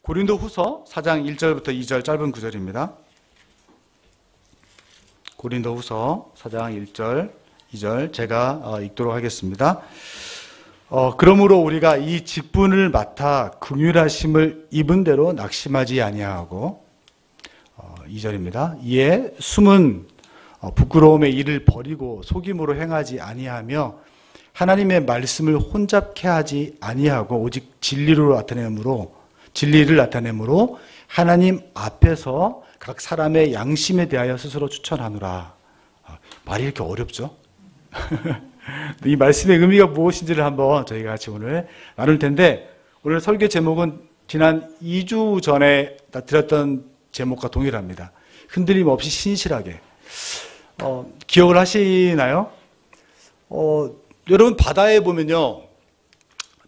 고린도후서 4장 1절부터 2절 짧은 구절입니다. 고린도후서 4장 1절, 2절 제가 읽도록 하겠습니다. 그러므로 우리가 이 직분을 맡아 긍휼하심을 입은 대로 낙심하지 아니하고 2절입니다. 이에 숨은 부끄러움의 일을 버리고 속임으로 행하지 아니하며 하나님의 말씀을 혼잡케 하지 아니하고 오직 진리를 나타내므로 하나님 앞에서 각 사람의 양심에 대하여 스스로 추천하노라. 말이 이렇게 어렵죠? 이 말씀의 의미가 무엇인지를 한번 저희가 같이 오늘 나눌 텐데, 오늘 설교 제목은 지난 2주 전에 드렸던 제목과 동일합니다. 흔들림 없이 신실하게. 기억을 하시나요? 여러분 바다에 보면요,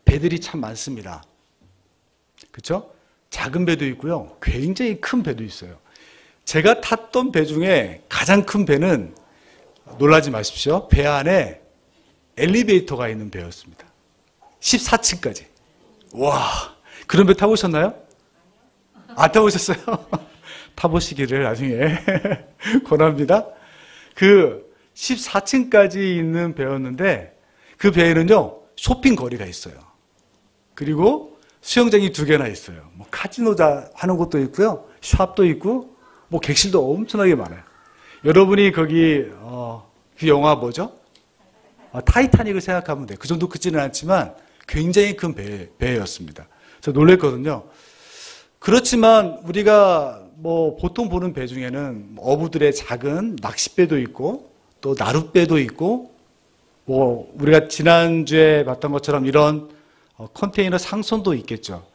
배들이 참 많습니다. 그렇죠? 작은 배도 있고요, 굉장히 큰 배도 있어요. 제가 탔던 배 중에 가장 큰 배는, 놀라지 마십시오, 배 안에 엘리베이터가 있는 배였습니다. 14층까지. 와, 그런 배 타보셨나요? 안 타보셨어요? 타보시기를 나중에 권합니다. 그 14층까지 있는 배였는데, 그 배에는요 쇼핑 거리가 있어요. 그리고 수영장이 2개나 있어요. 뭐 카지노자 하는 곳도 있고요, 샵도 있고, 뭐 객실도 엄청나게 많아요. 여러분이 거기 그 영화 뭐죠? 타이타닉을 생각하면 돼요. 그 정도 크지는 않지만 굉장히 큰 배였습니다. 저 놀랬거든요. 그렇지만 우리가 뭐 보통 보는 배 중에는 어부들의 작은 낚싯배도 있고, 또 나룻배도 있고, 뭐 우리가 지난주에 봤던 것처럼 이런 컨테이너 상선도 있겠죠.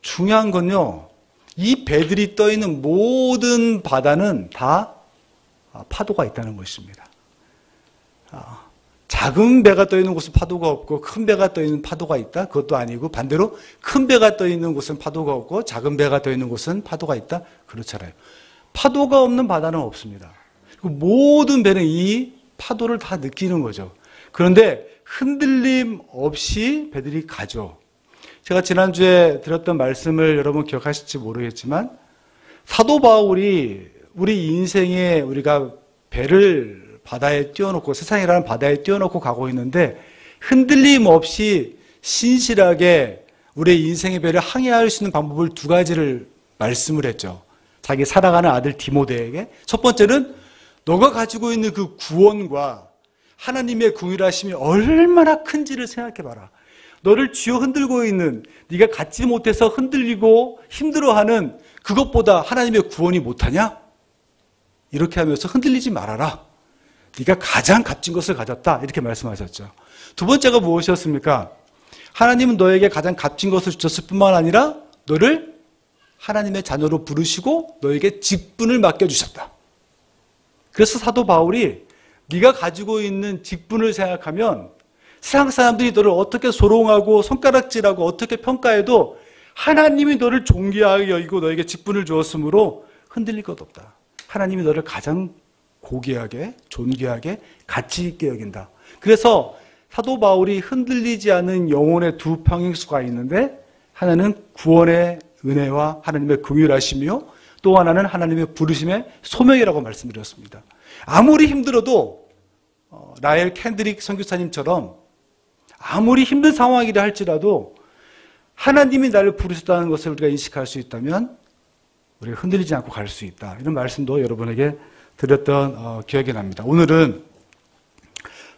중요한 건요, 이 배들이 떠 있는 모든 바다는 다 파도가 있다는 것입니다. 작은 배가 떠 있는 곳은 파도가 없고 큰 배가 떠 있는 파도가 있다? 그것도 아니고, 반대로 큰 배가 떠 있는 곳은 파도가 없고 작은 배가 떠 있는 곳은 파도가 있다? 그렇잖아요. 파도가 없는 바다는 없습니다. 모든 배는 이 파도를 다 느끼는 거죠. 그런데 흔들림 없이 배들이 가죠. 제가 지난주에 드렸던 말씀을 여러분 기억하실지 모르겠지만, 사도 바울이 우리 인생에 우리가 배를 바다에 띄워놓고, 세상이라는 바다에 띄워놓고 가고 있는데, 흔들림 없이 신실하게 우리의 인생의 배를 항해할 수 있는 방법을 2가지를 말씀을 했죠. 자기 사랑하는 아들 디모데에게. 첫 번째는 너가 가지고 있는 그 구원과 하나님의 긍휼하심이 얼마나 큰지를 생각해봐라. 너를 쥐어 흔들고 있는, 네가 갖지 못해서 흔들리고 힘들어하는 그것보다 하나님의 구원이 못하냐? 이렇게 하면서 흔들리지 말아라. 네가 가장 값진 것을 가졌다. 이렇게 말씀하셨죠. 2번째가 무엇이었습니까? 하나님은 너에게 가장 값진 것을 주셨을 뿐만 아니라 너를 하나님의 자녀로 부르시고 너에게 직분을 맡겨주셨다. 그래서 사도 바울이 네가 가지고 있는 직분을 생각하면 세상 사람들이 너를 어떻게 조롱하고 손가락질하고 어떻게 평가해도 하나님이 너를 존귀하게 여기고 너에게 직분을 주었으므로 흔들릴 것 없다. 하나님이 너를 가장 고귀하게, 존귀하게, 가치 있게 여긴다. 그래서 사도 바울이 흔들리지 않은 영혼의 2 평행수가 있는데, 하나는 구원의 은혜와 하나님의 긍휼하심이요, 또 하나는 하나님의 부르심의 소명이라고 말씀드렸습니다. 아무리 힘들어도 라엘 캔드릭 선교사님처럼 아무리 힘든 상황이라 할지라도 하나님이 나를 부르셨다는 것을 우리가 인식할 수 있다면 우리가 흔들리지 않고 갈 수 있다. 이런 말씀도 여러분에게 드렸던 기억이 납니다. 오늘은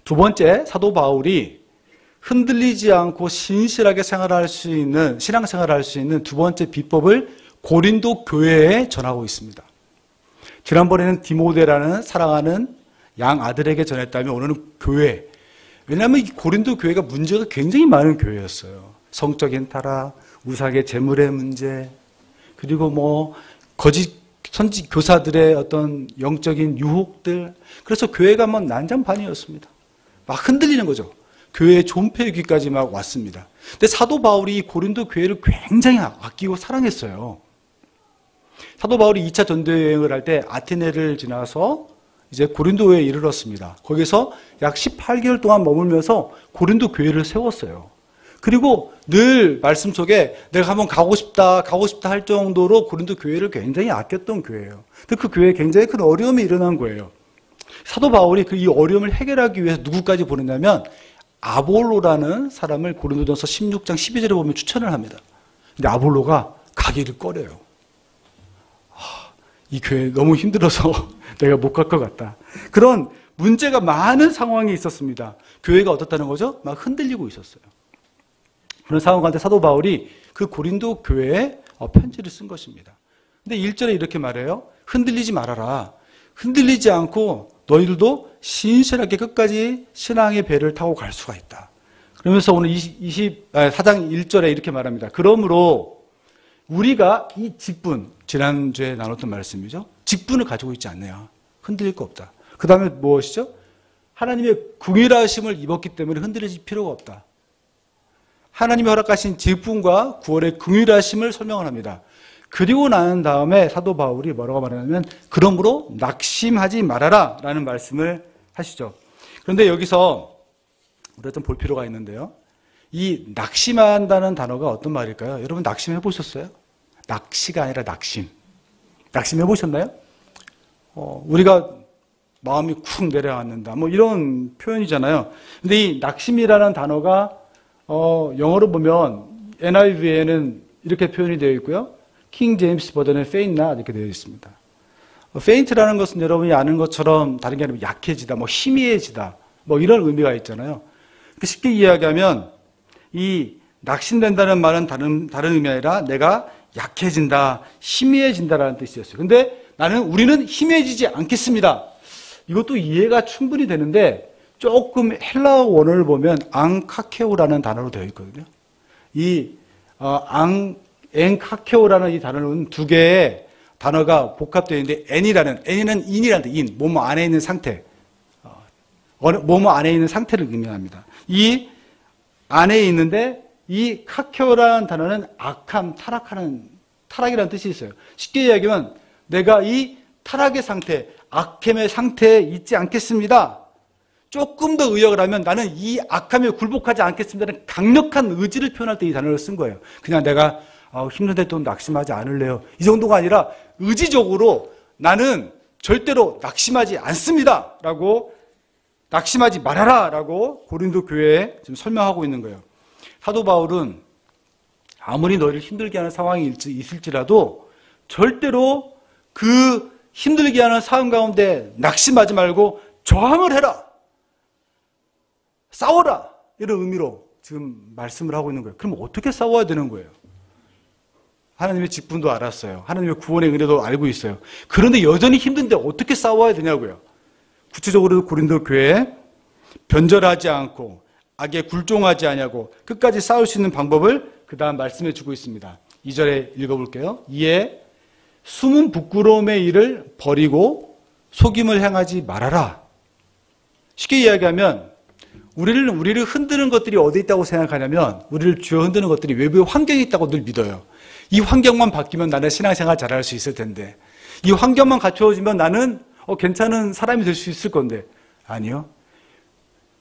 2번째, 사도 바울이 흔들리지 않고 신실하게 생활할 수 있는, 신앙생활을 할 수 있는 2번째 비법을 고린도 교회에 전하고 있습니다. 지난번에는 디모데라는 사랑하는 양 아들에게 전했다면, 오늘은 교회. 왜냐하면 이 고린도 교회가 문제가 굉장히 많은 교회였어요. 성적인 타락, 우상의 재물의 문제, 그리고 뭐 거짓 선지 교사들의 어떤 영적인 유혹들. 그래서 교회가 막 난장판이었습니다. 막 흔들리는 거죠. 교회의 존폐위기까지 막 왔습니다. 근데 사도 바울이 고린도 교회를 굉장히 아끼고 사랑했어요. 사도 바울이 2차 전도여행을 할 때 아테네를 지나서 이제 고린도에 이르렀습니다. 거기서 약 18개월 동안 머물면서 고린도 교회를 세웠어요. 그리고 늘 말씀 속에 내가 한번 가고 싶다 할 정도로 고린도 교회를 굉장히 아꼈던 교회예요. 근데 그 교회에 굉장히 큰 어려움이 일어난 거예요. 사도 바울이 이 어려움을 해결하기 위해서 누구까지 보냈냐면 아볼로라는 사람을 고린도전서 16장 12절에 보면 추천을 합니다. 근데 아볼로가 가기를 꺼려요. 이 교회 너무 힘들어서 내가 못 갈 것 같다. 그런 문제가 많은 상황이 있었습니다. 교회가 어떻다는 거죠? 막 흔들리고 있었어요. 그런 상황 가운데 사도 바울이 그 고린도 교회에 편지를 쓴 것입니다. 근데 1절에 이렇게 말해요. 흔들리지 말아라. 흔들리지 않고 너희들도 신실하게 끝까지 신앙의 배를 타고 갈 수가 있다. 그러면서 오늘 4장 1절에 이렇게 말합니다. 그러므로 우리가 이 직분, 지난주에 나눴던 말씀이죠. 직분을 가지고 있지 않네요. 흔들릴 거 없다. 그 다음에 무엇이죠? 하나님의 궁일하심을 입었기 때문에 흔들릴 필요가 없다. 하나님이 허락하신 직분과 구원의 궁일하심을 설명을 합니다. 그리고 난 다음에 사도 바울이 뭐라고 말하냐면 그러므로 낙심하지 말아라 라는 말씀을 하시죠. 그런데 여기서 우리가 좀 볼 필요가 있는데요. 이 낙심한다는 단어가 어떤 말일까요? 여러분 낙심해 보셨어요? 낚시가 아니라 낙심. 낙심해 보셨나요? 우리가 마음이 쿵 내려앉는다. 뭐 이런 표현이잖아요. 근데 이 낙심이라는 단어가 영어로 보면 NIV에는 이렇게 표현이 되어 있고요. 킹 제임스 버전에 faint not 이렇게 되어 있습니다. faint라는 것은 여러분이 아는 것처럼 다른 게 아니라 약해지다, 뭐 희미해지다, 뭐 이런 의미가 있잖아요. 쉽게 이야기하면 이 낙심된다는 말은 다른 의미 아니라 내가 약해진다, 희미해진다라는 뜻이었어요. 근데 우리는 희미해지지 않겠습니다. 이것도 이해가 충분히 되는데 조금 헬라어 원어를 보면 앙카케오라는 단어로 되어 있거든요. 이 앵카케오라는 이 단어는 두 개의 단어가 복합되어 있는데 N이는 인이라는 뜻, 뭐뭐 안에 있는 상태, 뭐뭐 안에 있는 상태를 의미합니다. 이 안에 있는데 이 카케오라는 단어는 악함, 타락이라는 뜻이 있어요. 쉽게 이야기하면 내가 이 타락의 상태, 악함의 상태에 있지 않겠습니다. 조금 더 의역을 하면 나는 이 악함에 굴복하지 않겠습니다는 강력한 의지를 표현할 때 이 단어를 쓴 거예요. 그냥 내가 힘든데 또 낙심하지 않을래요. 이 정도가 아니라 의지적으로 나는 절대로 낙심하지 않습니다. 라고 낙심하지 말아라. 라고 고린도 교회에 지금 설명하고 있는 거예요. 사도 바울은 아무리 너희를 힘들게 하는 상황이 있을지라도 절대로 그 힘들게 하는 상황 가운데 낙심하지 말고 저항을 해라. 싸워라. 이런 의미로 지금 말씀을 하고 있는 거예요. 그럼 어떻게 싸워야 되는 거예요? 하나님의 직분도 알았어요. 하나님의 구원의 은혜도 알고 있어요. 그런데 여전히 힘든데 어떻게 싸워야 되냐고요. 구체적으로 고린도 교회에 변절하지 않고 악에 굴종하지 아니하고 끝까지 싸울 수 있는 방법을 그 다음 말씀해 주고 있습니다. 2절에 읽어볼게요. 이에 숨은 부끄러움의 일을 버리고 속임을 행하지 말아라. 쉽게 이야기하면 우리를 흔드는 것들이 어디 있다고 생각하냐면 우리를 쥐어 흔드는 것들이 외부의 환경이 있다고 늘 믿어요. 이 환경만 바뀌면 나는 신앙생활 잘할 수 있을 텐데, 이 환경만 갖춰지면 나는 괜찮은 사람이 될 수 있을 건데, 아니요.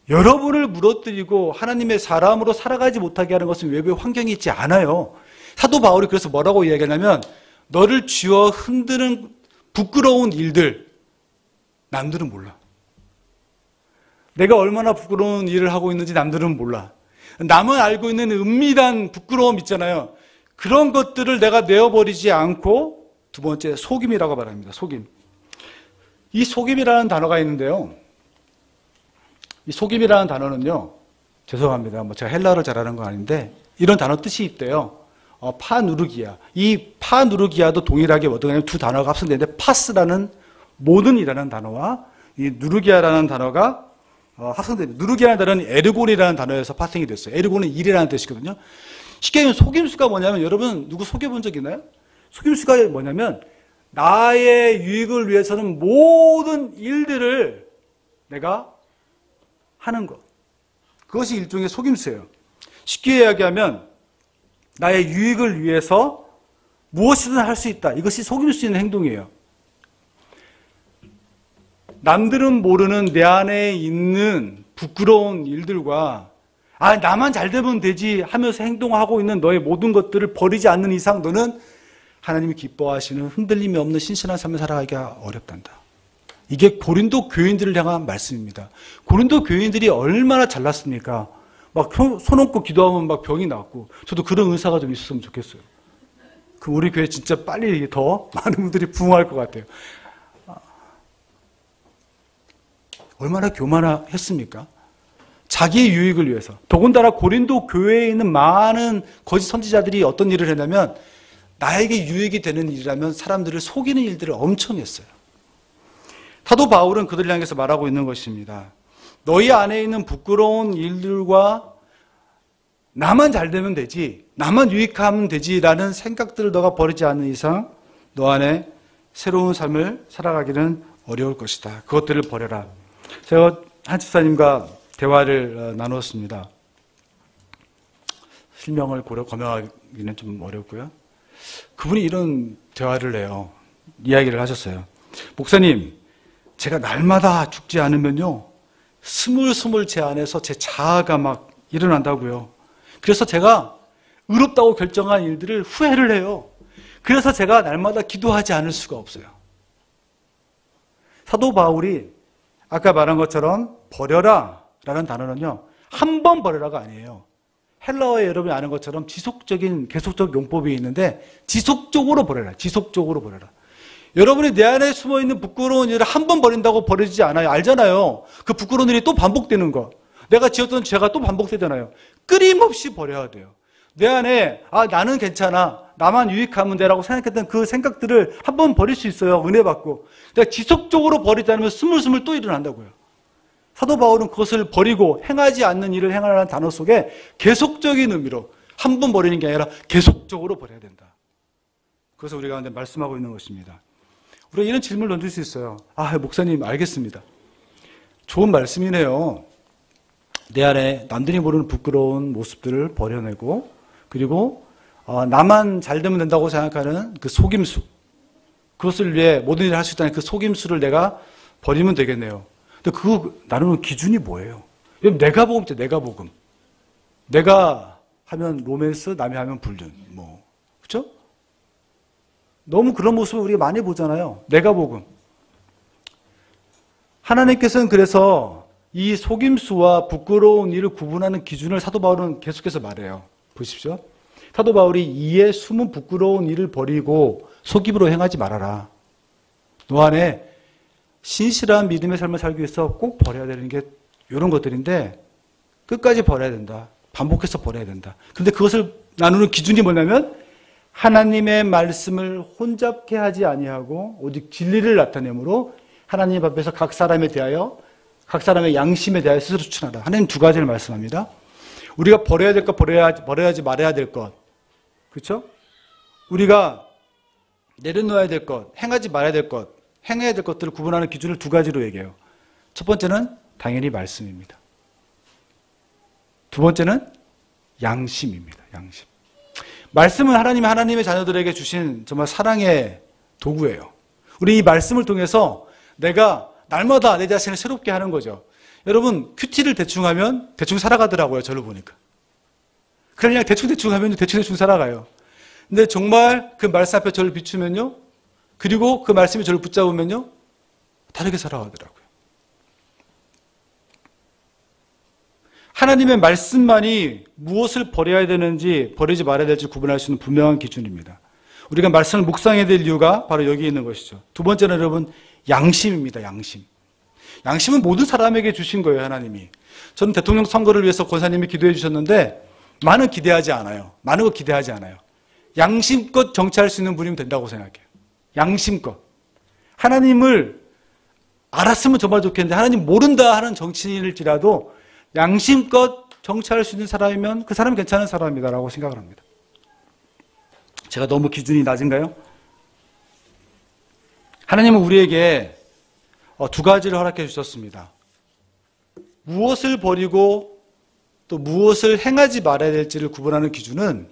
여러분을 무너뜨리고 하나님의 사람으로 살아가지 못하게 하는 것은 외부의 환경이 있지 않아요. 사도 바울이 그래서 뭐라고 이야기하냐면 너를 쥐어 흔드는 부끄러운 일들 남들은 몰라. 내가 얼마나 부끄러운 일을 하고 있는지 남들은 몰라. 남은 알고 있는 은밀한 부끄러움 있잖아요. 그런 것들을 내가 내어버리지 않고, 두 번째 속임이라고 말합니다. 속임. 이 속임이라는 단어가 있는데요. 이 속임이라는 단어는요, 죄송합니다. 제가 헬라어를 잘하는 건 아닌데 이런 단어 뜻이 있대요. 파누르기아. 이 파누르기아도 동일하게 어떤 두 단어가 합성되는데 파스라는 모든이라는 단어와 이 누르기아라는 단어가 합성됩니다. 누르기아라는 단어는 에르곤이라는 단어에서 파생이 됐어요. 에르곤은 일이라는 뜻이거든요. 쉽게 얘기하면 속임수가 뭐냐면, 여러분 누구 속여본 적 있나요? 속임수가 뭐냐면 나의 유익을 위해서는 모든 일들을 내가 하는 것. 그것이 일종의 속임수예요. 쉽게 이야기하면 나의 유익을 위해서 무엇이든 할 수 있다. 이것이 속일 수 있는 행동이에요. 남들은 모르는 내 안에 있는 부끄러운 일들과 아, 나만 잘 되면 되지 하면서 행동하고 있는 너의 모든 것들을 버리지 않는 이상 너는 하나님이 기뻐하시는 흔들림이 없는 신실한 삶을 살아가기가 어렵단다. 이게 고린도 교인들을 향한 말씀입니다. 고린도 교인들이 얼마나 잘났습니까? 막 손 얹고 기도하면 막 병이 낫고, 저도 그런 은사가 좀 있었으면 좋겠어요. 그럼 우리 교회 진짜 빨리 더 많은 분들이 부흥할 것 같아요. 얼마나 교만했습니까? 자기의 유익을 위해서. 더군다나 고린도 교회에 있는 많은 거짓 선지자들이 어떤 일을 했냐면 나에게 유익이 되는 일이라면 사람들을 속이는 일들을 엄청 했어요. 사도 바울은 그들을 향해서 말하고 있는 것입니다. 너희 안에 있는 부끄러운 일들과 나만 잘 되면 되지, 나만 유익하면 되지라는 생각들을 너가 버리지 않는 이상 너 안에 새로운 삶을 살아가기는 어려울 것이다. 그것들을 버려라. 제가 한 집사님과 대화를 나누었습니다. 실명을 거명하기는 좀 어렵고요. 그분이 이런 대화를 해요. 이야기를 하셨어요. 목사님, 제가 날마다 죽지 않으면요, 스물스물 제 안에서 제 자아가 막 일어난다고요. 그래서 제가 의롭다고 결정한 일들을 후회를 해요. 그래서 제가 날마다 기도하지 않을 수가 없어요. 사도 바울이 아까 말한 것처럼 버려라 라는 단어는요, 한 번 버려라가 아니에요. 헬라어에 여러분이 아는 것처럼 지속적인, 계속적 용법이 있는데 지속적으로 버려라. 지속적으로 버려라. 여러분이 내 안에 숨어있는 부끄러운 일을 한 번 버린다고 버리지 않아요. 알잖아요. 그 부끄러운 일이 또 반복되는 거. 내가 지었던 죄가 또 반복되잖아요. 끊임없이 버려야 돼요. 내 안에 나는 괜찮아, 나만 유익하면 돼라고 생각했던 그 생각들을 한 번 버릴 수 있어요. 은혜 받고. 내가 지속적으로 버리지 않으면 스물스물 또 일어난다고요. 사도 바울은 그것을 버리고 행하지 않는 일을 행하라는 단어 속에 계속적인 의미로 한 번 버리는 게 아니라 계속적으로 버려야 된다. 그래서 우리가 말씀하고 있는 것입니다. 우리가 이런 질문을 던질 수 있어요. 목사님 알겠습니다. 좋은 말씀이네요. 내 안에 남들이 모르는 부끄러운 모습들을 버려내고, 그리고 나만 잘 되면 된다고 생각하는 그 속임수, 그것을 위해 모든 일을 할 수 있다는 그 속임수를 내가 버리면 되겠네요. 근데 그거 나누는 기준이 뭐예요? 내가 복음 때 내가 복음. 내가 하면 로맨스, 남이 하면 불륜. 그렇죠? 너무 그런 모습을 우리가 많이 보잖아요. 내가 복음. 하나님께서는 그래서 이 속임수와 부끄러운 일을 구분하는 기준을 사도 바울은 계속해서 말해요. 보십시오. 사도 바울이 이에 숨은 부끄러운 일을 버리고 속임으로 행하지 말아라. 너 안에 신실한 믿음의 삶을 살기 위해서 꼭 버려야 되는 게 이런 것들인데 끝까지 버려야 된다. 반복해서 버려야 된다. 그런데 그것을 나누는 기준이 뭐냐면 하나님의 말씀을 혼잡케 하지 아니하고 오직 진리를 나타내므로 하나님 앞에서 각 사람에 대하여, 각 사람의 양심에 대하여 스스로 추천하라. 하나님 두 가지를 말씀합니다. 우리가 버려야 될 것, 버려야지 말아야 될 것. 그렇죠? 우리가 내려놓아야 될 것, 행하지 말아야 될 것, 행해야 될 것들을 구분하는 기준을 두 가지로 얘기해요. 첫 번째는 당연히 말씀입니다. 두 번째는 양심입니다. 양심. 말씀은 하나님의 자녀들에게 주신 정말 사랑의 도구예요. 우리 이 말씀을 통해서 내가 날마다 내 자신을 새롭게 하는 거죠. 여러분, 큐티를 대충 하면 대충 살아가더라고요. 저를 보니까. 그냥 대충 하면 대충 살아가요. 근데 정말 그 말씀 앞에 저를 비추면요, 그리고 그 말씀이 저를 붙잡으면요, 다르게 살아가더라고요. 하나님의 말씀만이 무엇을 버려야 되는지 버리지 말아야 될지 구분할 수 있는 분명한 기준입니다. 우리가 말씀을 묵상해야 될 이유가 바로 여기 있는 것이죠. 두 번째는 여러분, 양심입니다. 양심. 양심은 모든 사람에게 주신 거예요. 하나님이. 저는 대통령 선거를 위해서 권사님이 기도해 주셨는데 많은 기대하지 않아요. 많은 거 기대하지 않아요. 양심껏 정치할 수 있는 분이면 된다고 생각해요. 양심껏. 하나님을 알았으면 정말 좋겠는데 하나님 모른다 하는 정치인일지라도 양심껏 정치할 수 있는 사람이면 그 사람이 괜찮은 사람이다라고 생각을 합니다. 제가 너무 기준이 낮은가요? 하나님은 우리에게 두 가지를 허락해 주셨습니다. 무엇을 버리고 또 무엇을 행하지 말아야 될지를 구분하는 기준은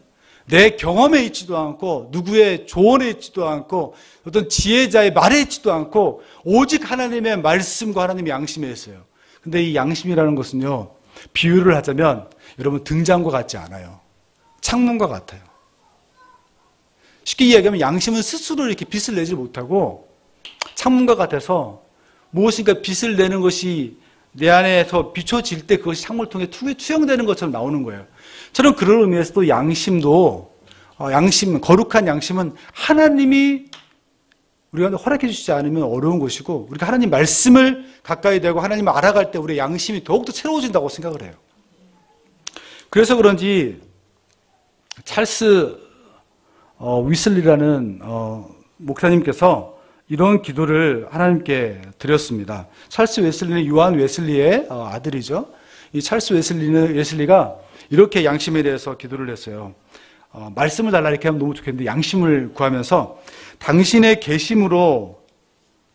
내 경험에 있지도 않고 누구의 조언에 있지도 않고 어떤 지혜자의 말에 있지도 않고 오직 하나님의 말씀과 하나님의 양심에 있어요. 근데 이 양심이라는 것은요, 비유를 하자면 여러분 등잔과 같지 않아요. 창문과 같아요. 쉽게 이야기하면 양심은 스스로 이렇게 빛을 내지 못하고 창문과 같아서 무엇인가 빛을 내는 것이 내 안에서 비춰질 때 그것이 창문을 통해 투영되는 것처럼 나오는 거예요. 저는 그런 의미에서도 양심도 거룩한 양심은 하나님이 우리가 허락해 주시지 않으면 어려운 것이고 우리가 하나님 말씀을 가까이 대고 하나님을 알아갈 때 우리의 양심이 더욱더 새로워진다고 생각을 해요. 그래서 그런지 찰스 위슬리라는 목사님께서 이런 기도를 하나님께 드렸습니다. 찰스 웨슬리는 요한 웨슬리의 아들이죠. 이 찰스 웨슬리가 이렇게 양심에 대해서 기도를 했어요. 말씀을 달라 이렇게 하면 너무 좋겠는데 양심을 구하면서 당신의 계심으로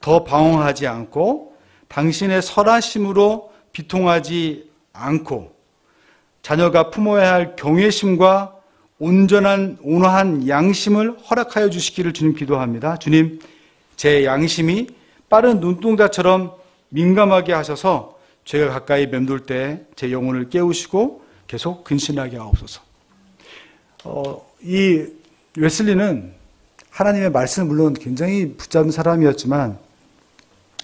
더 방황하지 않고 당신의 선하심으로 비통하지 않고 자녀가 품어야 할 경외심과 온화한 양심을 허락하여 주시기를 주님 기도합니다. 주님, 제 양심이 빠른 눈동자처럼 민감하게 하셔서 죄가 가까이 맴돌 때 제 영혼을 깨우시고 계속 근신하게 하옵소서. 이 웨슬리는 하나님의 말씀을 물론 굉장히 붙잡은 사람이었지만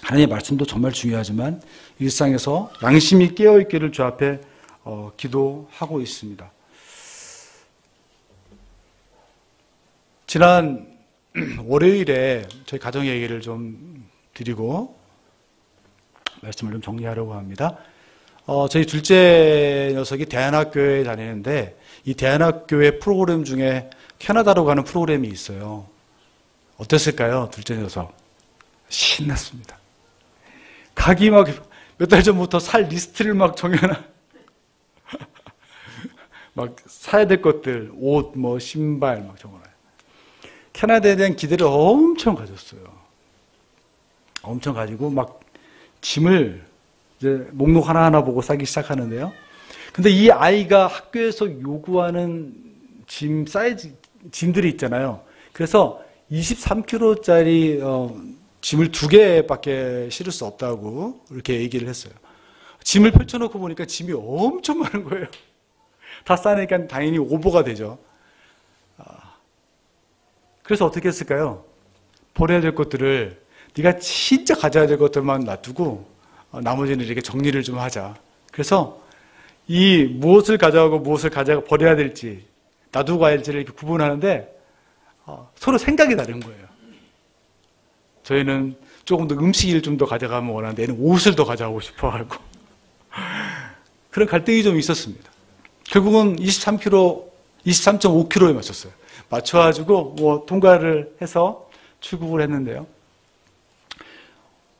하나님의 말씀도 정말 중요하지만 일상에서 양심이 깨어있기를 주 앞에 기도하고 있습니다. 지난 월요일에 저희 가정 얘기를 좀 드리고 말씀을 좀 정리하려고 합니다. 저희 둘째 녀석이 대안학교에 다니는데 이 대안학교의 프로그램 중에 캐나다로 가는 프로그램이 있어요. 어땠을까요? 둘째 녀석. 신났습니다. 가기 막 몇 달 전부터 살 리스트를 막 정해놔. 막 사야 될 것들, 옷, 신발 막 적어놔요. 캐나다에 대한 기대를 엄청 가졌어요. 엄청 가지고 막 짐을 이제 목록 하나하나 보고 싸기 시작하는데요. 근데 이 아이가 학교에서 요구하는 짐들이 있잖아요. 그래서 23kg짜리 짐을 2개밖에 실을 수 없다고 이렇게 얘기를 했어요. 짐을 펼쳐놓고 보니까 짐이 엄청 많은 거예요. 다 싸니까 당연히 오버가 되죠. 그래서 어떻게 했을까요? 버려야 될 것들을 네가 진짜 가져야 될 것들만 놔두고 나머지는 이렇게 정리를 좀 하자. 그래서 이 무엇을 가져가고 무엇을 버려야 될지 놔두고 가야 할지를 이렇게 구분하는데 서로 생각이 다른 거예요. 저희는 조금 더 음식을 좀 더 가져가면 원하는데 얘는 옷을 더 가져가고 싶어 하고 그런 갈등이 좀 있었습니다. 결국은 23.5kg에 맞췄어요. 맞춰가지고 통과를 해서 출국을 했는데요.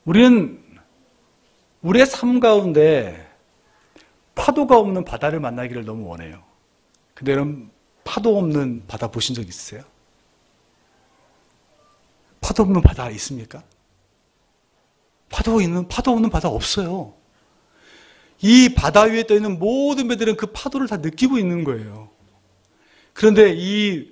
우리는 우리의 삶 가운데 파도가 없는 바다를 만나기를 너무 원해요. 근데 여러분 파도 없는 바다 보신 적 있으세요? 파도 없는 바다 있습니까? 파도 없는 바다 없어요. 이 바다 위에 떠 있는 모든 배들은 그 파도를 다 느끼고 있는 거예요. 그런데 이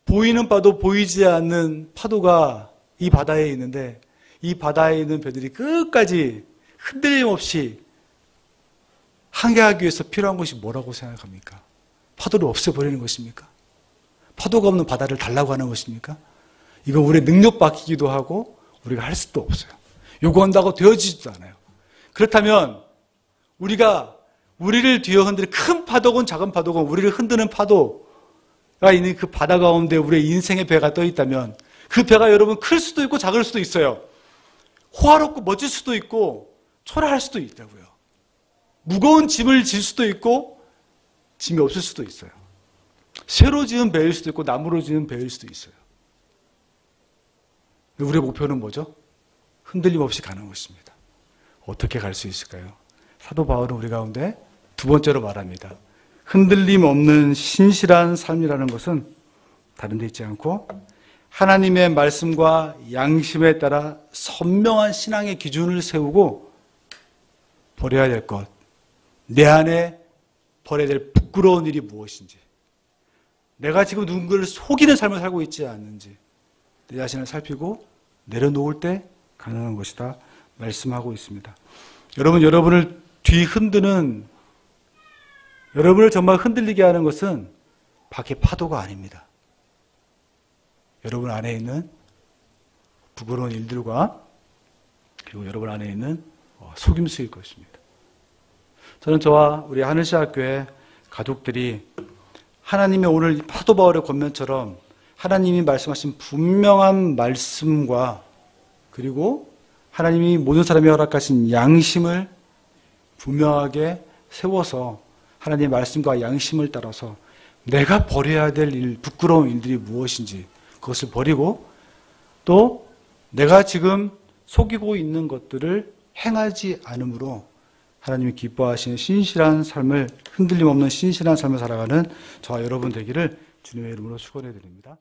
보이는 바도 보이지 않는 파도가 이 바다에 있는데 이 바다에 있는 배들이 끝까지 흔들림 없이 항해하기 위해서 필요한 것이 뭐라고 생각합니까? 파도를 없애버리는 것입니까? 파도가 없는 바다를 달라고 하는 것입니까? 이건 우리의 능력 밖이기도 하고 우리가 할 수도 없어요. 요구한다고 되어지지도 않아요. 그렇다면 우리를 뒤에 흔드는 큰 파도건 작은 파도건 우리를 흔드는 파도가 있는 그 바다 가운데 우리의 인생의 배가 떠 있다면 그 배가 여러분 클 수도 있고 작을 수도 있어요. 호화롭고 멋질 수도 있고 초라할 수도 있다고요. 무거운 짐을 질 수도 있고 짐이 없을 수도 있어요. 새로 지은 배일 수도 있고 나무로 지은 배일 수도 있어요. 우리의 목표는 뭐죠? 흔들림 없이 가는 것입니다. 어떻게 갈 수 있을까요? 사도 바울은 우리 가운데 두 번째로 말합니다. 흔들림 없는 신실한 삶이라는 것은 다른 데 있지 않고 하나님의 말씀과 양심에 따라 선명한 신앙의 기준을 세우고 버려야 될 것, 내 안에 버려야 될 부끄러운 일이 무엇인지, 내가 지금 누군가를 속이는 삶을 살고 있지 않는지 내 자신을 살피고 내려놓을 때 가능한 것이다 말씀하고 있습니다. 여러분을 뒤흔드는 여러분을 정말 흔들리게 하는 것은 밖의 파도가 아닙니다. 여러분 안에 있는 부끄러운 일들과 그리고 여러분 안에 있는 속임수일 것입니다. 저는 저와 우리 하늘시학교의 가족들이 하나님의 오늘 파도 바울의 권면처럼 하나님이 말씀하신 분명한 말씀과 그리고 하나님이 모든 사람이 허락하신 양심을 분명하게 세워서 하나님의 말씀과 양심을 따라서 내가 버려야 될 일, 부끄러운 일들이 무엇인지 그것을 버리고 또 내가 지금 속이고 있는 것들을 행하지 않으므로 하나님이 기뻐하시는 신실한 삶을 흔들림 없는 신실한 삶을 살아가는 저와 여러분 되기를 주님의 이름으로 축원해 드립니다.